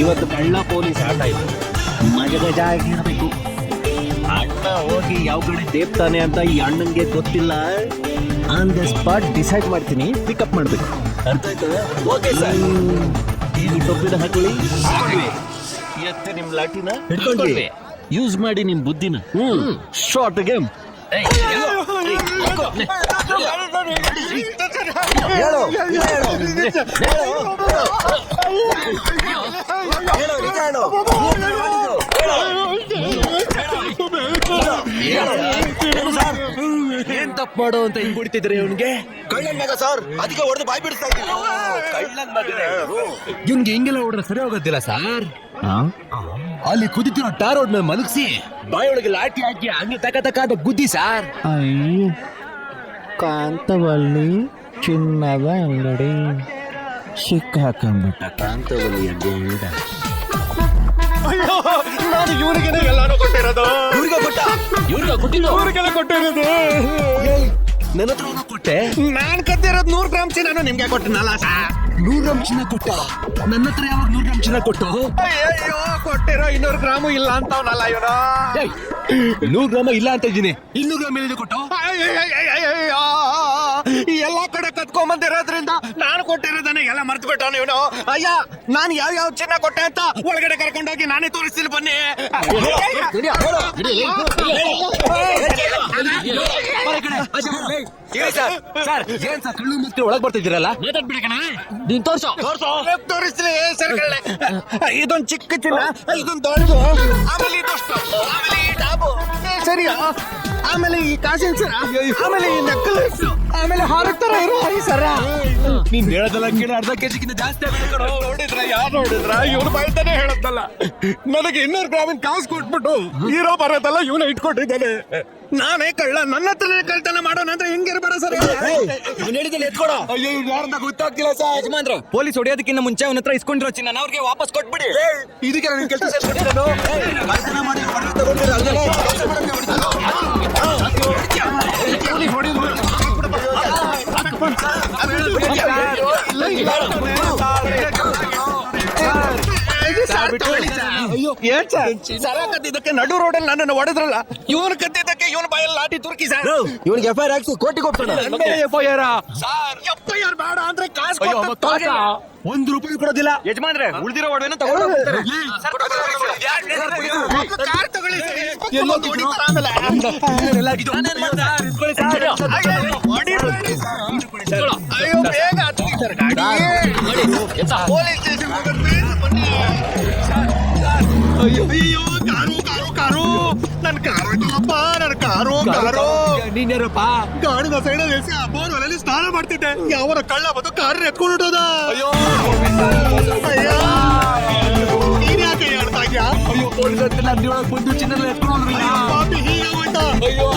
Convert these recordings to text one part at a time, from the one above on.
ಇವತ್ತು ಕಳ್ಳ ಪೊಲೀಸ್ ಆಟ ಇದೆ. ಮಜಗಜ ಆಗಿರ್ಬೇಕು. ಅಣ್ಣ ಹೋಗಿ ಯಾವ ಕಡೆ ದೇಪ್ತಾನೆ ಅಂತ ಈ ಅಣ್ಣಂಗೆ ಗೊತ್ತಿಲ್ಲ. ಆನ್ ದ ಸ್ಪಾಟ್ ಡಿಸೈಡ್ ಮಾಡ್ತೀನಿ, ಪಿಕಪ್ ಮಾಡ್ಬೇಕು. ಅರ್ಥ ಆಯ್ತದೆ? Okay sir. ಈಗ ಟೊಪ್ಪಿನ ಹಾಕೊಳ್ಳಿ. ಎತ್ತೆ ನಿಮ್ ಲಾಟಿನ ಹಿಡ್ಕೊಂಡ್ವಿ. ಯೂಸ್ ಮಾಡಿ ನಿಮ್ ಬುದ್ಧಿನ. Short game. ಏನ್ ತಪ್ಪು ಮಾಡೋ ಅಂತ ಹಿಂಗ್ ಬಿಡ್ತಿದ್ರೆ ಇವನ್ಗೆ? ಕಳ್ಳನ್ ಮಗ ಸರ್, ಅದಕ್ಕೆ ಹೊಡೆದು ಬಾಯ್ ಬಿಡಿಸ್ತಾ ಇದ್ದೀನಿ. ಕಳ್ಳನ್ ಮಗನೇ ಇವ್ನ್ಗೆ ಹಿಂಗೆಲ್ಲ ಹೊಡ್ರೆ ಸರಿ ಹೋಗೋದಿಲ್ಲ ಸರ್. ಅಲ್ಲಿ ಕುದಿತಿರೋ ಟಾರ್ ರೋಡ್ ಮೇಲೆ ಮಲಗಿಸಿ ಬಾಯೊಳಗೆ ಲಾಠಿ ಹಾಕಿ ಹಂಗೆ ತಕ ಗುದ್ದಿ ಸರ್. ಕಾಂತವಲ್ಲಿ ಚಿನ್ನದ ಅಂಗಡಿ ಸಿಕ್ಕಾಕೊಂಡ್ಬಿಟ್ಟ. ಕಾಂತವಲ್ಲಿ ಬೇಡ. ನಾನು ಇವರಿಗೆಲ್ಲ ಎಲ್ಲಾನು ಕೊಟ್ಟಿರೋದು. ಇವ್ರಿಗೆಲ್ಲ ಕೊಟ್ಟಿರೋದು. ನನ್ನ ಹತ್ರ ಕೊಟ್ಟೆ. ನಾನ್ ಕದ್ದಿರೋದು 100 ಗ್ರಾಮ್ ಚಿನ್ನ ನಿಮ್ಗೆ ಕೊಟ್ಟನಲ್ಲ. 100 ಗ್ರಾಮ್ ಚಿನ್ನ ಕೊಟ್ಟ. ನನ್ನ ಹತ್ರ ಯಾವಾಗ 100 ಗ್ರಾಮ್ ಚಿನ್ನ ಕೊಟ್ಟು? ಅಯ್ಯೋ, ಕೊಟ್ಟಿರೋ 200 ಗ್ರಾಮು ಇಲ್ಲ ಅಂತವನಲ್ಲ ಇವನು. 100 ಗ್ರಾಮ ಇಲ್ಲ ಅಂತ ಇದ್ದೀನಿ. 200 ಗ್ರಾಮ್ ಎಲ್ಲಿದೆ ಕೊಟ್ಟು? ಎಲ್ಲಾ ಕಡೆ ಕತ್ಕೊಂಬಂದಿರೋದ್ರಿಂದ ನಾನು ಕೊಟ್ಟಿರೋದನ್ನ ಎಲ್ಲ ಮರ್ತು ಬಿಟ್ಟವನು ಇವನು. ಅಯ್ಯ, ನಾನು ಯಾವ ಚಿನ್ನ ಕೊಟ್ಟೆ ಅಂತ ಒಳಗಡೆ ಕರ್ಕೊಂಡೋಗಿ ನಾನೇ ತೋರಿಸ್ತೀನಿ ಬನ್ನಿ. ಸರ್ ಏನ್ ಸರ್ ಕಳ್ಳು ಮತ್ತೆ ಒಳಗ್ ಬರ್ತಿದ್ದೀರಲ್ಲ? ನೀನ್ ತೋರಿಸ್ತೀನಿ ಸರ್. ಇದೊಂದು ಚಿಕ್ಕ ಚಿನ್ನ, ಇದೊಂದು ದೊಡ್ಡದು, ಆಮೇಲೆ ಇದಷ್ಟು, ಆಮೇಲೆ ಈ ಡಾಬು, ಸರಿಯಾ? ಆಮೇಲೆ ಈ ಕಾಸಿನ ಸರ, ಆಮೇಲೆ ಈ ನೆಕ್ಲೆಸ್, ಆಮೇಲೆ ಹಾರಕ್ತರ ಇರೋ ಸರ. ನೀನ್ ಹೇಳದಲ್ಲ ಕೇಳಿ ಅರ್ಧ ಕೆಜಿಗಿಂತ ಜಾಸ್ತಿ ನೋಡಿದ್ರ ಯಾರು ನೋಡಿದ್ರ? ಇವನು ಬಾಯ್ತಾನೆ ಹೇಳದ್ದಲ್ಲ. ನನಗೆ 200 ಗ್ರಾಮಿನ ಕಾಸು ಕೊಟ್ಬಿಟ್ಟು ಹೀರೋ ಬರೋದಲ್ಲ ಇವನ ಇಟ್ಕೊಂಡಿದ್ದಾನೆ. ನಾನೇ ಕಳ್ಳ, ನನ್ನ ಹತ್ರನೇ ಕಳ್ತನ ಮಾಡೋಣ ಅಂದ್ರೆ ಹೆಂಗಿರ್ಬಾರ ಸರ್? ಹೇಳಿದಲ್ಲಿ ಎತ್ಕೊಡೋ. ಅಯ್ಯೋ, ಯಾರಂತ ಗೊತ್ತಾಗ್ತಿಲ್ಲ ಸರ್. ಯಜಮಾನ್ರು, ಪೊಲೀಸ್ ಹೊಡೆಯೋದಕ್ಕಿಂತ ಮುಂಚೆ ಅವನ ಹತ್ರ ಇಸ್ಕೊಂಡಿರೋ ಚಿನ್ನ ಅವ್ರಿಗೆ ವಾಪಸ್ ಕೊಟ್ಬಿಡಿ. ಇದಕ್ಕೆ ನನ್ನ ಕೆಲಸ ಸೇರ್ಸ್ಕೊಂಡಿರೋದು. ಕದ್ದಿದ್ದಕ್ಕೆ ನಡು ರೋಡಲ್ಲಿ ನನ್ನನ್ನು ಹೊಡೆದ್ರಲ್ಲ, ಇವನು ಕದ್ದಿದ್ದಕ್ಕೆ ಇವನ ಬಾಯಲ್ಲಿ ಲಾಠಿ ತುರ್ಕಿ ಸರ್. ಇವನಿಗೆ FIR ಹಾಕ್ಸಿ ಕೋರ್ಟಿಗೆ ಹೋಗ್ತಾನೆ. FIR ಬೇಡ ಅಂದ್ರೆ ಕಾಸು ₹1 ಕೊಡೋದಿಲ್ಲ. ಯಜಮಾನ್ರೆ, ಉಳಿದಿರೋ ಒಡವೆನ ತಗೊಂಡು ಕಾರ್ ತಗೊಳ್ಳಿ. ಅಯ್ಯೋ, ಬೇಗ ಹತ್ತಿ ಸರ್ ಗಾಡಿ. ಪೊಲೀಸ್ ಸ್ಟೇಷನ್ ಅಯ್ಯೋ, ಕಾರು ನನ್ನ ಕಾರು ಇಟ್ಟಲ್ಲಪ್ಪ. ನನ್ನ ಕಾರು ನೀನೇರಪ್ಪ ಗಾಡಿನ ಸೈಡ್ ನಿಲ್ಸಿ ಬೋರ್ ಹೊಲಲ್ಲಿ ಸ್ನಾನ ಮಾಡ್ತಿದ್ದೆ. ಯಾವನ ಕಳ್ಳ ಬಂದು ಕಾರ್ ಎತ್ಕೊಂಡ್ಬಿಟ್ಟೋದ. ಅಯ್ಯೋ, ನೀನ್ ಯಾಕೆ ಹೇಳ್ತಾ ಇದ್ಯಾ? ಅಯ್ಯೋ, ಪೊಲೀಸ್ ಅಂತೆಲ್ಲ ಅಂಗಡಿಯೊಳಗೆ ಬಂದು ಚಿನ್ನ ಎತ್ಕೊಂಡು ಹೀಗೆ ಹೋಯ್ತ. ಅಯ್ಯೋ,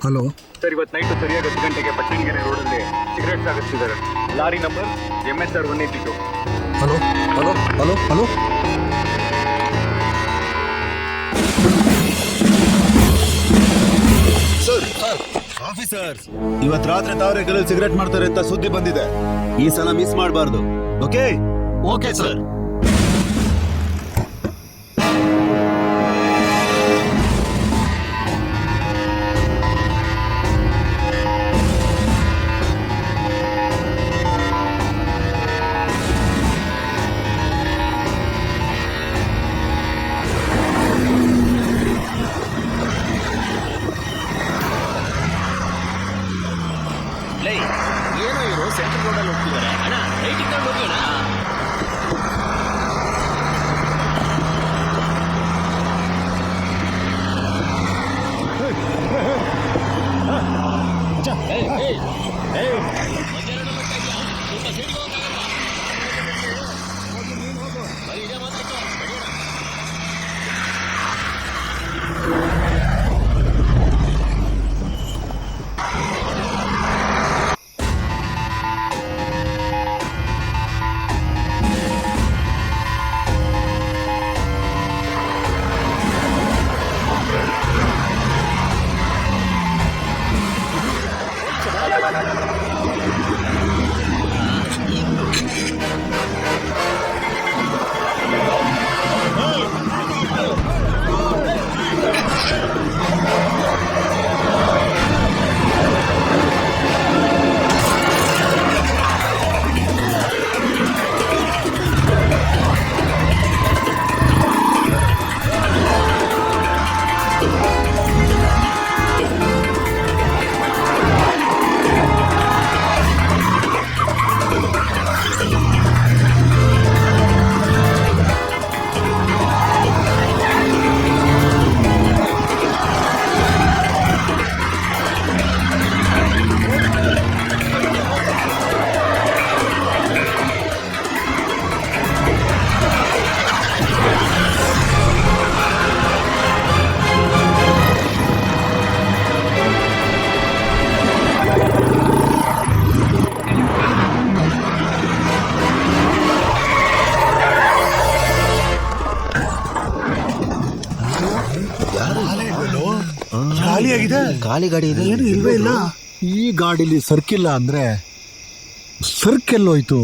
ಹಲೋ ಸರ್, ಇವತ್ತು ನೈಟ್ ಸರಿಯಾಗಿ 10 ಗಂಟೆಗೆ ಪಟ್ಟಣಗೆರೆ ರೋಡಲ್ಲಿ ಸಿಗರೇಟ್ ಸಾಗಿಸ್ತಿದ್ದಾರೆ. Lorry number MSR 182. Hello hello hello hello officers, ಇವತ್ತು ರಾತ್ರಿ ತಾವರೆಕೆರೆಯಲ್ಲಿ ಸಿಗರೇಟ್ ಮಾಡ್ತಾರೆ ಅಂತ ಸುದ್ದಿ ಬಂದಿದೆ. ಈ ಸಲ ಮಿಸ್ ಮಾಡಬಾರ್ದು. ಓಕೆ? Okay sir. ಏನೋ ಇವರು ಸೆಂಟ್ರಲ್ ರೋಡಲ್ಲಿ ಹೋಗ್ತಿದ್ದಾರೆ. ಅಣ್ಣ, ರೈಟಿಂಗ್ ಹೋಗೋಣ. ಖಾಲಿಯಾಗಿದೆ. ಖಾಲಿ ಗಾಡಿ ಇದೆ. ಏನು ಇಲ್ವೇ ಇಲ್ಲ. ಈ ಗಾಡಿಲಿ ಸರ್ಕಿಲ್ಲ ಅಂದ್ರೆ ಸರ್ಕೆಲ್ಲೋಯ್ತು?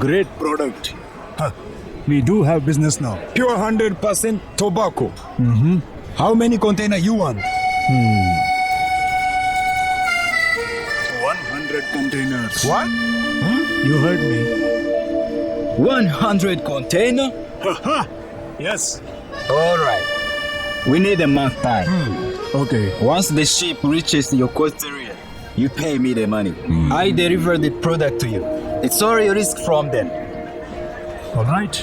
Great product. We do have business now. Pure 100% tobacco. How many container you want? 100 containers. What? You heard me. 100 container? Yes. All right. We need a month time. Okay. Once the ship reaches your coast area, you pay me the money. I deliver the product to you. It's all your risk from them. All right.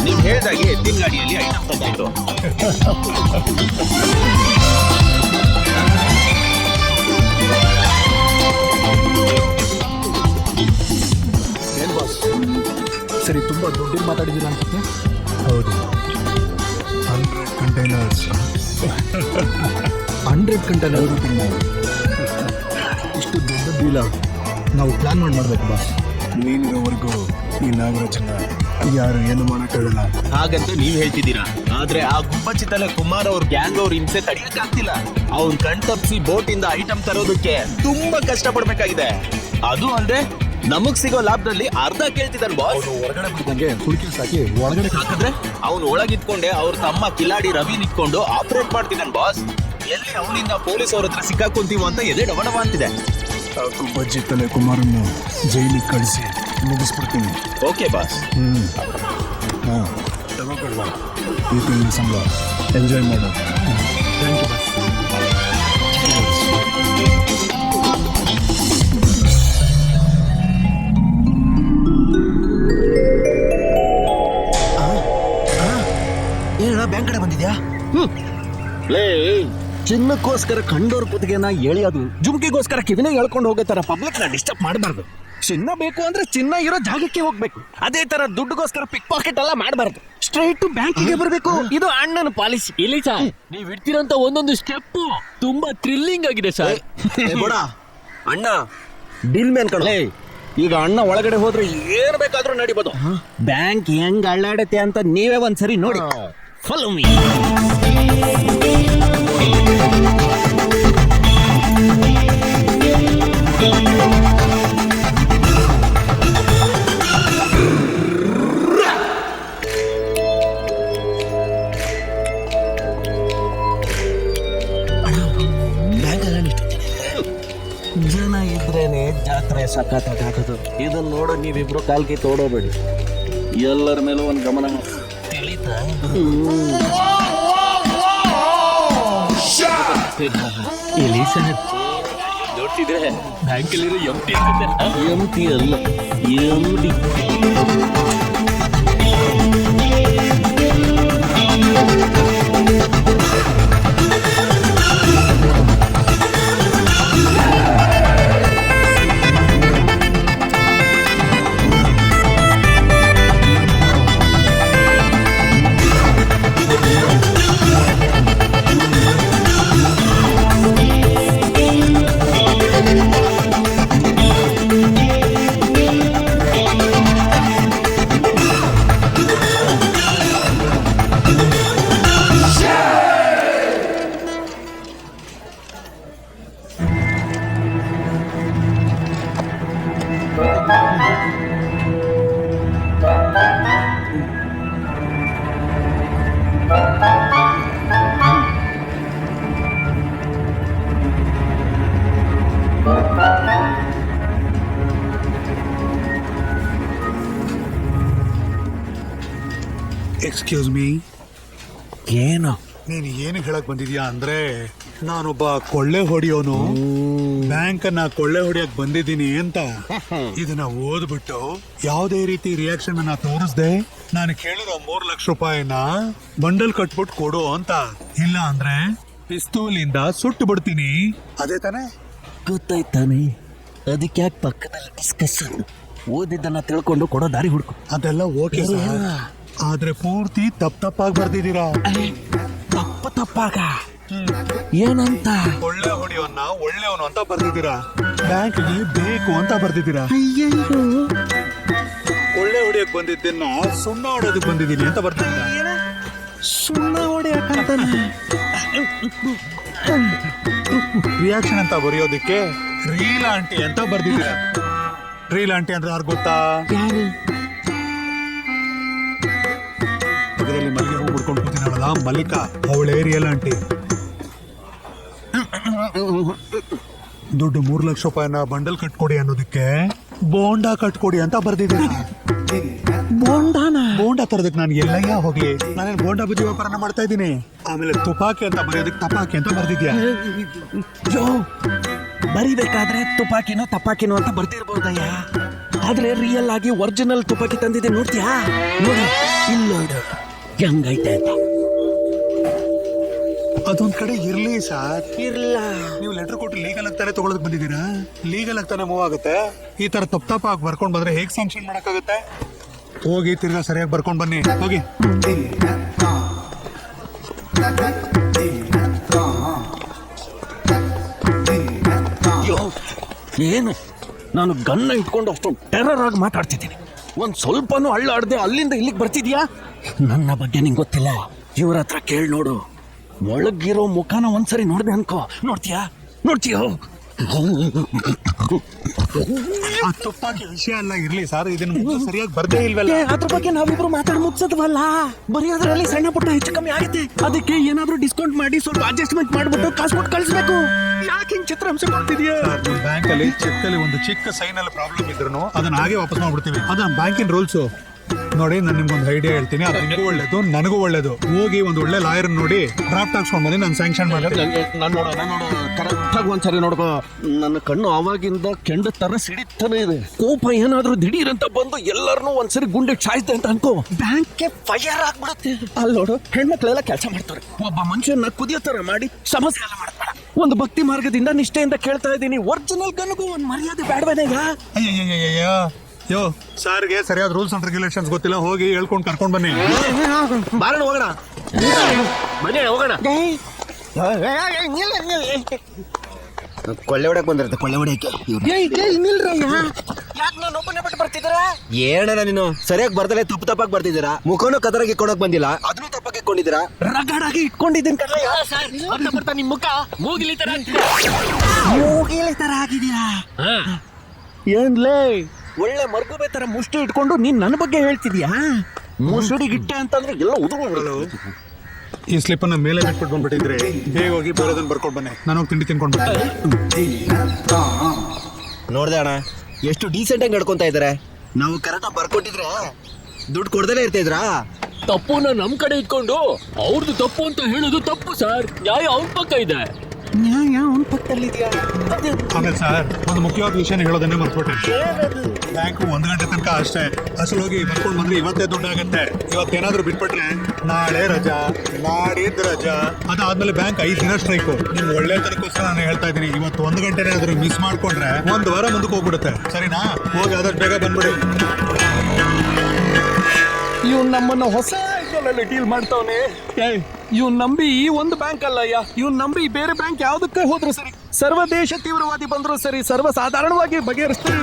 ನೀವು ಹೇಳಿದಾಗೆ ಎತ್ತಿನ ಗಾಡಿಯಲ್ಲಿ item ತಂದಾಯ್ತು. ಏನ್ boss, ಸರಿ ತುಂಬಾ ದುಡ್ಡಿನ ಮಾತಾಡಿದ್ದೀರಾ ಅನ್ಸುತ್ತೆ. ಹೌದು, 100 ಕಂಟೈನರ್ಸ್. 100 ಕಂಟೈನರ್. ಇಷ್ಟು ದೊಡ್ಡ ಡೀಲ ನಾವು ಪ್ಲಾನ್ ಮಾಡ್ಬೇಕು ಬಾಸ್. ನೀನಿರೋವರೆಗೂ ಈ ನಾಗರಾಜನ ಯಾರು ಏನು ಮಾಡೋಕ್ಕಾಗಲ್ಲ. ಹಾಗಂತ ನೀವ್ ಹೇಳ್ತಿದ್ದೀರಾ, ಆದ್ರೆ ಆ ಗುಬ್ಬಚ್ಚಿತಲೆ ಕುಮಾರ್ ಅವ್ರ ಗ್ಯಾಂಗ್ ಅವ್ರ ಹಿಂಸೆ ತಡೆಯಕ್ಕಾಗ್ತಿಲ್ಲ. ಅವ್ನ್ ಕಣ್ ತಪ್ಪಿಸಿ ಬೋಟ್ ಇಂದ ಐಟಮ್ ತರೋದಕ್ಕೆ ತುಂಬಾ ಕಷ್ಟ ಪಡ್ಬೇಕಾಗಿದೆ. ಅದು ಅಂದ್ರೆ ನಮಗ್ ಸಿಗೋ ಲಾಭದಲ್ಲಿ ಅರ್ಧ ಕೇಳ್ತಿದ್ದಾನೆ ಬಾಸ್. ಹೊರಗಡೆ ಬಿದ್ದಂಗೆ ಹುಡುಕಿ ಸಾಕಿ ಒಳಗಡೆ ಹಾಕಿದ್ರೆ ಅವ್ನು ಒಳಗಿದ್ಕೊಂಡೆ ಅವ್ರ ತಮ್ಮ ಕಿಲಾಡಿ ರವಿ ನಿಂತ್ಕೊಂಡು ಆಪರೇಟ್ ಮಾಡ್ತಿದ್ದಾನೆ ಬಾಸ್. ಎಲ್ಲಿ ಅವನಿಂದ ಪೊಲೀಸ್ ಅವ್ರ ಹತ್ರ ಸಿಕ್ಕಾಕೊಂತೀವೋ ಅಂತ ಎದೆ ಡವಡವ ಅಂತಿದೆ. ಬಜ್ಜಿ ತಲೆ ಕುಮಾರನ್ನು ಜೈಲಿಗೆ ಕಳಿಸಿ ಮುಗಿಸ್ಬಿಡ್ತೀನಿ. Okay boss. ಹಾಂ, ತಗೋಕೊಳ್ಳ ಈ ತಿಂಗಳ ಸಂಬಳ. ಎಂಜಾಯ್ ಮಾಡು. Thank you boss. ಏನ ಬ್ಯಾಂಕ್ ಕಡೆ ಬಂದಿದ್ಯಾ? ಚಿನ್ನಕ್ಕೋಸ್ಕರ ಕಂಡೋರ್ ಕುತ್ತಿಗೆನ ಎಳೆಯೋದು, ಜುಮ್ಕಿಗೋಸ್ಕರ ಕಿವಿನ ಎಳ್ಕೊಂಡು ಹೋಗೋ ತರ ಪಬ್ಲಿಕ್ ನ ಡಿಸ್ಟರ್ಬ್ ಮಾಡಬಾರ್ದು. ಚಿನ್ನ ಬೇಕು ಅಂದ್ರೆ ಚಿನ್ನ ಇರೋ ಜಾಗಕ್ಕೆ ಹೋಗ್ಬೇಕು. ಅದೇ ತರ ದುಡ್ಡುಗೋಸ್ಕರ ಪಿಕ್ ಪಾಕೆಟ್ ಎಲ್ಲ ಮಾಡಬಾರ್ದು. ಸ್ಟ್ರೈಟ್ ಟು ಬ್ಯಾಂಕಿಗೆ ಬರಬೇಕು. ಇದು ಅಣ್ಣನ ಪಾಲಿಸಿ. ಇಲ್ಲಿ ಸರ್, ನೀವ್ ಇಡ್ತಿರೋಂತ ಒಂದೊಂದು ಸ್ಟೆಪ್ ತುಂಬಾ ಥ್ರಿಲ್ಲಿಂಗ್ ಆಗಿದೆ ಸರ್. ಅಣ್ಣ ಡೀಲ್ ಮ್ಯಾನ್ ಕಣ. ಈಗ ಅಣ್ಣ ಒಳಗಡೆ ಹೋದ್ರೆ ಏನ್ ಬೇಕಾದ್ರೂ ನಡಿಬೋದು. ಬ್ಯಾಂಕ್ ಹೆಂಗ್ ಅಳ್ಳಾಡತ್ತೆ ಅಂತ ನೀವೇ ಒಂದ್ಸರಿ ನೋಡಿ. Follow me. ಜನ ಇದ್ರೇನೆ ಜಾತ್ರೆ ಸಖತ್ತಾಗೋದು. ಇದನ್ನ ನೋಡೋ ನೀವಿಬ್ರು ಕಾಲ್ಕಿ ತೋಡೋಬೇಡಿ. ಎಲ್ಲರ ಮೇಲೂ ಒಂದು ಗಮನ ತಿಳಿತಾ. ಇಲ್ಲಿ ಸರ್ ನೋಡ್ತಿದ್ರೆ ಬ್ಯಾಂಕಲ್ಲಿರೋ ಎಂಟಿ ಎಂಟಿ ಅಲ್ಲ, ಎಂಡಿ. ಎಕ್ಸ್ಕ್ಯೂಸ್ ಮೀ, ಏನು ನೀನು ಏನು ಹೇಳಕ್ ಬಂದಿದ್ಯಾ ಅಂದ್ರೆ ನಾನೊಬ್ಬ ಕೊಳ್ಳೆ ಹೊಡಿಯೋನು, ಬ್ಯಾಂಕ್ ಅನ್ನ ಕೊಳ್ಳೆ ಹೊಡಿಯಕ್ ಬಂದಿದ್ದೀನಿ ಅಂತ. ಇದನ್ನ ಓದ್ಬಿಟ್ಟು ಯಾವುದೇ ರೀತಿ ರಿಯಾಕ್ಷನ್ ಅನ್ನ ತೋರಿಸ್ದೆ ನಾನು ಕೇಳಿರೋ 3 ಲಕ್ಷ ರೂಪಾಯಿನ ಬಂಡಲ್ ಕಟ್ಬಿಟ್ಟು ಕೊಡು ಅಂತ. ಇಲ್ಲ ಅಂದ್ರೆ ಪಿಸ್ತೂಲಿಂದ ಸುಟ್ಟು ಬಿಡ್ತೀನಿ. ಅದೇ ತಾನೇ? ಗೊತ್ತಾಯ್ತಾನೆ, ಅದಕ್ಕೆ ಯಾಕೆ ಪಕ್ಕದಲ್ಲಿ ಡಿಸ್ಕಷನ್? ಓದಿದ್ದನ್ನ ತಿಳ್ಕೊಂಡು ಕೊಡೋ ದಾರಿ ಹುಡುಕು. ಅದೆಲ್ಲ ಓಕೆ ಸರ್, ಆದ್ರೆ ಪೂರ್ತಿ ತಪ್ಪಾಗಿ ಬರ್ದಿದ್ದೀರಾ. ತಪ್ಪಾಗ ಏನಂತ? ಒಳ್ಳೆ ಹೊಡಿಯೋನ್ನ ಒಳ್ಳೆಯವನು ಅಂತ ಬರ್ದಿದ್ದೀರಾ, ಬ್ಯಾಂಕ್ಗೆ ಬೇಕು ಅಂತ ಬರ್ದಿದ್ದೀರಾ. ಒಳ್ಳೆ ಹೊಡಿಯಕ್ ಬಂದಿದ್ದನ್ನ ಸುಣ್ಣ ಹೊಡೆಯೋದಕ್ಕೆ ಬಂದಿದ್ದೀನಿ ಅಂತ ಬರ್ತಿದ್ದೀರಾ. ಸುಣ್ಣ ಹೊಡೆಯಕ್ಕಂತಾನೆ ರಿಯಾಕ್ಷನ್ ಅಂತ ಬರೆಯೋದಕ್ಕೆ ರೀಲ್ ಆಂಟಿ ಅಂತ ಬರ್ದಿದ್ದೀರಾ. ರೀಲ್ ಆಂಟಿ ಅಂದ್ರೆ ಯಾರು ಗೊತ್ತಾ? ಪಕ್ಕದಲ್ಲಿ ಮಲ್ಲಿಗೆ ಹೂ ಬಿಡ್ಕೊಂಡು ಕೂತಿದ್ದಾಳಲ್ಲ ಮಲ್ಲಿಕಾ, ಅವಳೇ ರಿಯಲ್ ಆಂಟಿ. ದುಡ್ಡು 3 ಲಕ್ಷ ರೂಪಾಯಿನ ಬಂಡಲ್ ಕಟ್ಕೊಡಿ ಅನ್ನೋದಕ್ಕೆ ಬೋಂಡಾ ಕಟ್ಕೊಡಿ ಅಂತ ಬರ್ದಿದ್ದೀರಾ. ಬೋಂಡಾ ತರೋದಕ್ಕೆ ನಾನು ಎಲ್ಲಯ್ಯ ಹೋಗ್ಲಿ, ನಾನೇನು ಬೋಂಡಾ ಬಜ್ಜಿ ವ್ಯಾಪಾರನ ಮಾಡ್ತಾ ಇದ್ದೀನಿ. ಆಮೇಲೆ ತುಪಾಕಿ ಅಂತ ಬರೆಯೋದಕ್ಕೆ ತಪಾಕಿ ಅಂತ ಬರ್ದಿದ್ಯಾ. ಬರಿಬೇಕಾದ್ರೆ ತುಪಾಕಿನೋ ತಪಾಕಿನೋ ಅಂತ ಬರ್ತಿರ್ಬೋದಯ್ಯ, ಆದ್ರೆ ರಿಯಲ್ ಆಗಿ ಒರಿಜಿನಲ್ ತುಪಾಕಿ ತಂದಿದೆ. ನೋಡ್ತೀಯಾ? ನೋಡಿ ಇಲ್ಲೋಡು ಹೆಂಗೈತೆ ಅಂತ. ಅದೊಂದ್ ಕಡೆ ಇರ್ಲಿ ಸರ್. ಇರ್ಲ ನೀವು ಲೆಟರ್ ಕೊಟ್ಟು ಲೀಗಲ್ ಆಗ್ತಾನೆ ತಗೊಳಕ್ ಬಂದಿದ್ದೀರಾ. ಲೀಗಲ್ ಆಗ್ತಾನೆ ಮೂವ್ ಆಗುತ್ತೆ. ಈ ತರ ತಪ್ಪಾಗಿ ಬರ್ಕೊಂಡ್ ಬಂದ್ರೆ ಹೇಗ್ ಸ್ಯಾಂಕ್ಷನ್ ಮಾಡಕ್ಕಾಗುತ್ತೆ? ಹೋಗಿ ತಿರ್ಗಾ ಸರಿಯಾಗಿ ಬರ್ಕೊಂಡ್ ಬನ್ನಿ, ಹೋಗಿ. ಏನು ನಾನು ಗನ್ನ ಇಟ್ಕೊಂಡು ಅಷ್ಟೊಂದು ಟೆರರ್ ಆಗಿ ಮಾತಾಡ್ತಿದ್ದೀನಿ, ಒಂದ್ ಸ್ವಲ್ಪನೂ ಅಳ್ಳಾಡ್ದೆ ಅಲ್ಲಿಂದ ಇಲ್ಲಿಗೆ ಬರ್ತಿದ್ಯಾ? ನನ್ನ ಬಗ್ಗೆ ನಿಂಗೆ ಗೊತ್ತಿಲ್ಲ, ಇವ್ರ ಹತ್ರ ಕೇಳಿ ನೋಡು. ಒಳಗಿರೋ ಮುಖನ ಒಂದ್ಸರಿ ನೋಡ್ದೆ ಅನ್ಕೋ, ನೋಡ್ತೀಯೋ? ಆ ತುಪ್ಪಾಕಿ ವಿಷಯ ಎಲ್ಲ ಇರ್ಲಿ ಸರ್, ಇದನ್ನ ಸರಿಯಾಗಿ ಬರ್ದೇ ಇಲ್ವಲ್ಲ. ಅದ್ರ ಬಗ್ಗೆ ನಾವಿಬ್ರು ಮಾತಾಡಿ ಮುಗ್ಸದ್ವಲ್ಲ, ಬರೆಯೋದ್ರಲ್ಲಿ ಸಣ್ಣ ಪುಟ್ಟ ಹೆಚ್ಚು ಕಮ್ಮಿ ಆಗುತ್ತೆ. ಅದಕ್ಕೆ ಏನಾದ್ರೂ ಡಿಸ್ಕೌಂಟ್ ಮಾಡಿ ಸ್ವಲ್ಪ ಅಡ್ಜಸ್ಟ್ಮೆಂಟ್ ಮಾಡ್ಬಿಟ್ಟು ಕಾಸು ಕೊಟ್ಟು ಕಳಿಸ್ಬೇಕು. ಯಾಕೆ ಹಿಂಗ್ ಚಿತ್ರಾಂಶ ಮಾಡ್ತಿದ್ಯಾ? ಬ್ಯಾಂಕ್ ಅಲ್ಲಿ ಚೆಕ್ ಅಲ್ಲಿ ಒಂದು ಚಿಕ್ಕ ಸೈನ್ ಅಲ್ಲಿ ಪ್ರಾಬ್ಲಮ್ ಇದ್ರು ಅದನ್ನ ಹಾಗೆ ವಾಪಸ್ ಮಾಡ್ಬಿಡ್ತೀವಿ. ಅದು ಬ್ಯಾಂಕಿನ ರೂಲ್ಸ್. ನೋಡಿ, ನಾನು ನಿಮ್ಗೊಂದು ಐಡಿಯಾ ಹೇಳ್ತೀನಿ, ಅದು ನಿಮಗೂ ಒಳ್ಳೇದು ನನಗೂ ಒಳ್ಳೇದು. ಹೋಗಿ ಒಂದು ಒಳ್ಳೆ ಲಾಯರ್ ನೋಡಿ ಡ್ರಾಫ್ಟ್ ಹಾಕ್ಸ್ಕೊಂಡ್ ಬನ್ನಿ, ನಾನು ಸ್ಯಾಂಕ್ಷನ್ ಮಾಡಿ. ನಾನು ಕರೆಕ್ಟ್ ಆಗಿ ಒಂದ್ಸರಿ ನೋಡ್ಕೋ. ನನ್ನ ಕಣ್ಣು ಅವಾಗಿಂದ ಕೆಂಡ ತರ ಸಿಡಿತಾನೆ ಇದೆ. ಕೋಪ ಏನಾದ್ರೂ ದಿಢೀರ್ ಅಂತ ಬಂದು ಎಲ್ಲರನ್ನೂ ಒಂದ್ಸರಿ ಗುಂಡೆ ಚಾಯ್ತೆ ಅಂತ ಅನ್ಕೋ, ಬ್ಯಾಂಕ್ಗೆ ಫೈರ್ ಆಗ್ಬಿಡತ್ತೆ. ಅಲ್ಲಿ ನೋಡು, ಹೆಣ್ಮಕ್ಳೆಲ್ಲ ಕೆಲಸ ಮಾಡ್ತಾರೆ. ಒಬ್ಬ ಮನುಷ್ಯನ ಕುದಿಯೋ ತರ ಮಾಡಿ ಸಮಸ್ಯೆ ಎಲ್ಲ ಮಾಡ್ಬೇಡ. ಒಂದು ಭಕ್ತಿ ಮಾರ್ಗದಿಂದ ನಿಷ್ಠೆಯಿಂದ ಕೇಳ್ತಾ ಇದ್ದೀನಿ, ಒರಿಜಿನಲ್ ಗನ್ಗೂ ಒಂದು ಮರ್ಯಾದೆ ಬೇಡವೇನೆಗ? ಯೋ ಸಾರ್ಗೆ ಸರಿಯಾದ ರೂಲ್ಸ್ ಅಂಡ್ ರೆಗ್ಯುಲೇಷನ್ಸ್ ಗೊತ್ತಿಲ್ಲ, ಹೋಗಿ ಹೇಳ್ಕೊಂಡು ಕರ್ಕೊಂಡ್ ಬನ್ನಿ. ಬಾರಣ ಹೋಗೋಣ, ಬನ್ನಿ ಹೋಗೋಣ. ಕೊಳ್ಳೆ ಹೊಡಕ್ ಬಂದಿರುತ್ತೆ, ಕೊಳ್ಳೆ ಹೊಡೆಯಕ್ಕೆ. ಯಾಕೆ ನಾನು ಒಬ್ಬನೇ ಬಿಟ್ಟು ಬರ್ತಿದ್ದೀರಾ? ಏನಣ್ಣ ನೀನು ಸರಿಯಾಗಿ ಬರ್ದಲೆ ತಪ್ಪಾಗಿ ಬರ್ತಿದ್ದೀರಾ. ಮುಖನೂ ಕದರಾಗಿ ಇಟ್ಕೊಳಕ್ ಬಂದಿಲ್ಲ, ಅದನ್ನು ತಪ್ಪಾಗಿ ಇಟ್ಕೊಂಡಿದ್ದೀರಾ. ರಗಡಾಗಿ ಇಟ್ಕೊಂಡಿದ್ದೀನಿ ಕಣ್ಣ. ಬರ್ತಾ ನಿಮ್ ಮುಖ ಮೂಗಿಲಿ ತರ ಮೂಗಿಲಿ ತರ ಆಗಿದ್ಯಾ? ಏನ್ಲೇ ಒಳ್ಳೆ ಮರ್ಗುಬೆ ತರ ಮುಷ್ಟಿ ಇಟ್ಕೊಂಡು ನೀನ್ ನನ್ನ ಬಗ್ಗೆ ಹೇಳ್ತಿದ್ಯಾ? ಮುಸುಡಿಗಿಟ್ಟೆ ಅಂತಂದ್ರೆ ಎಲ್ಲ ಉದುರು. ಈ ಸ್ಲಿಪ್ ಅನ್ನ ಮೇಲೆ ಬಿಟ್ಬಿಟ್ಟು ಬಂದ್ಬಿಟ್ಟಿದ್ರೆ ಬೇಗ ಹೋಗಿ ಬರೋದನ್ನ ಬರ್ಕೊಂಡು ಬನ್ನಿ, ನಾನು ಹೋಗಿ ತಿಂಡಿ ತಿನ್ಕೊಂಡು ನೋಡ್ದೆ ಅಣ್ಣ, ಎಷ್ಟು ಡೀಸೆಂಟ್ ಆಗಿ ನಡ್ಕೊಂತ ಇದಾರೆ. ನಾವು ಕರೆಕ್ಟಾಗಿ ಬರ್ಕೊಟ್ಟಿದ್ರೆ ದುಡ್ಡು ಕೊಡ್ದಲೇ ಇರ್ತಿದ್ರಾ? ತಪ್ಪುನ ನಮ್ ಕಡೆ ಇಟ್ಕೊಂಡು ಅವ್ರದ್ದು ತಪ್ಪು ಅಂತ ಹೇಳೋದು ತಪ್ಪು ಸರ್. ನ್ಯಾಯ ಅವ್ರ ಪಕ್ಕ ಇದೆ. ನ್ಯಾಯ ಅವನ ಪಕ್ಕದಲ್ಲಿದ್ಯಾ? ಆಮೇಲೆ ಸರ್, ಒಂದು ಮುಖ್ಯವಾದ ವಿಷಯ ಹೇಳೋದನ್ನೇ ಮರ್ತ್ಬಿಟ್ಟೆ. ಬ್ಯಾಂಕು 1 ಗಂಟೆ ತನಕ ಅಷ್ಟೇ. ಅಸಲು ಹೋಗಿ ಬರ್ಕೊಂಡು ಬಂದ್ರೆ ಇವತ್ತೇ ದುಡ್ಡು ಆಗುತ್ತೆ. ಇವತ್ತೇನಾದ್ರೂ ಬಿಟ್ಬಿಟ್ರೆ ನಾಳೆ ರಜಾ, ನಾಡಿದ್ದು ರಜಾ, ಅದಾದ್ಮೇಲೆ ಬ್ಯಾಂಕ್ 5 ದಿನ ಸ್ಟ್ರೈಕು. ನಿಮ್ ಒಳ್ಳೆ ತನಕೋಸ್ಕರ ನಾನು ಹೇಳ್ತಾ ಇದ್ದೀನಿ, ಇವತ್ತು 1 ಗಂಟೆನೇ ಆದ್ರೂ ಮಿಸ್ ಮಾಡ್ಕೊಂಡ್ರೆ 1 ವಾರ ಮುಂದಕ್ಕೆ ಹೋಗ್ಬಿಡುತ್ತೆ. ಸರಿನಾ? ಹೋಗಿ ಆದಷ್ಟು ಬೇಗ ಬಂದ್ಬಿಡಿ. ಇವ್ನು ನಮ್ಮನ್ನ ಹೊಸ ಆಂಗಲಲ್ಲಿ ಡೀಲ್ ಮಾಡ್ತಾವನೆ. ಇವ್ನು ನಂಬಿ ಈ ಒಂದು ಬ್ಯಾಂಕ್ ಅಲ್ಲಯ್ಯ, ಇವ್ನು ನಂಬಿ ಬೇರೆ ಬ್ಯಾಂಕ್ ಯಾವ್ದಕ್ಕೆ ಹೋದ್ರು ಸರಿ, ಸರ್ವದೇಶ ತೀವ್ರವಾದಿ ಬಂದ್ರು ಸರಿ, ಸರ್ವ ಸಾಧಾರಣವಾಗಿ ಬಗೆಹರಿಸ್ತಾರೆ.